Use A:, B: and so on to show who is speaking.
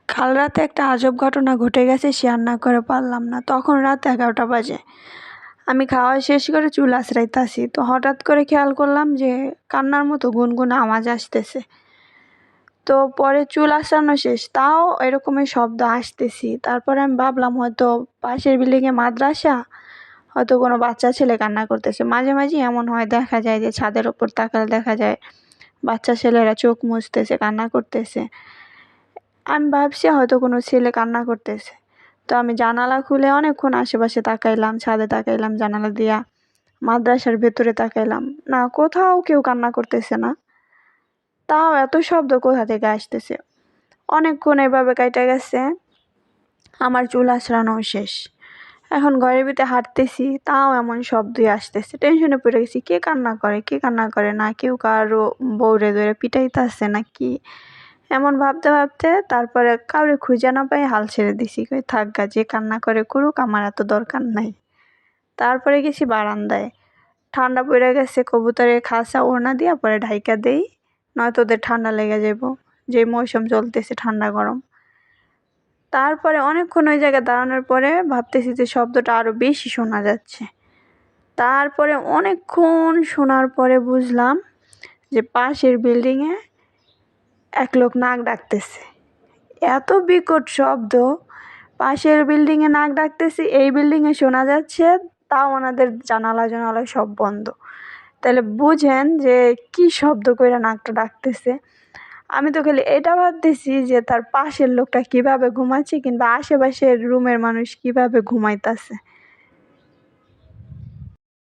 A: কাল রাতে একটা আজব ঘটনা ঘটে গেছে, শেয়ার না করে পারলাম না। তখন রাত 11টা বাজে। আমি খাওয়া শেষ করে চুল আঁচড়াইতাছি, তো হঠাৎ করে খেয়াল করলাম যে কান্নার মতো গুনগুন আওয়াজ আসতেছে। তো পরে চুল আঁচড়ানো শেষ, তাও এরকমের শব্দ আসতেছি। তারপরে আমি ভাবলাম হয়তো পাশের বিল্ডিংয়ে মাদ্রাসা, হয়তো কোনো বাচ্চা ছেলে কান্না করতেছে। মাঝে মাঝে এমন হয়, দেখা যায় যে ছাদের ওপর তাকালে দেখা যায় বাচ্চা ছেলেরা চোখ মুছতেছে, কান্না করতেছে। আমি ভাবছি হয়তো কোনো ছেলে কান্না করতেছে। তো আমি জানালা খুলে অনেকক্ষণ আশেপাশে তাকাইলাম, ছাদে তাকাইলাম জানালা দিয়া, মাদ্রাসার ভেতরে তাকাইলাম, না কোথাও কেউ কান্না করতেছে না। তাও এত শব্দ কোথা থেকে আসতেছে? অনেকক্ষণ এভাবে কাইটা গেছে, আমার চুল আঁচড়ানোও শেষ। এখন ঘরের ভিতরে হাঁটতেছি, তাও এমন শব্দই আসতেছে। টেনশনে পড়ে গেছি, কে কান্না করে, কে কান্না করে না, কেউ কারো বউরে ধরে পিটাইতেছে নাকি। এমন ভাবতে ভাবতে তারপরে কাউরে খুঁজে না পাই হাল ছেড়ে দিছি, কই থাক গা, যে কান্না করে করুক, আমার এত দরকার নাই। তারপরে গেছি বারান্দায়, ঠান্ডা পড়ে গেছে, কবুতরের খাঁচা ওড়না দিয়া পরে ঢাইকা দেই, নয়তো ওদের ঠান্ডা লেগে যাব, যে মৌসুম চলতেছে ঠান্ডা গরম। তারপরে অনেকক্ষণ ওই জায়গায় দাঁড়ানোর পরে ভাবতেছি যে শব্দটা আরো বেশি শোনা যাচ্ছে। তারপরে অনেকক্ষণ শোনার পরে বুঝলাম যে পাশের বিল্ডিংয়ে এক লোক নাক ডাকতেছে। এত বিকট শব্দ, পাশের বিল্ডিংয়ে নাক ডাকতেছে, এই বিল্ডিংয়ে শোনা যাচ্ছে, তাও ওনাদের জানালা জানালা সব বন্ধ। তাহলে বুঝেন যে কি শব্দ কইরা নাকটা ডাকতেছে। আমি তো খালি এটা ভাবতেছি যে তার পাশের লোকটা কিভাবে ঘুমাচ্ছে, কিংবা আশেপাশের রুমের মানুষ কিভাবে ঘুমাইতেছে।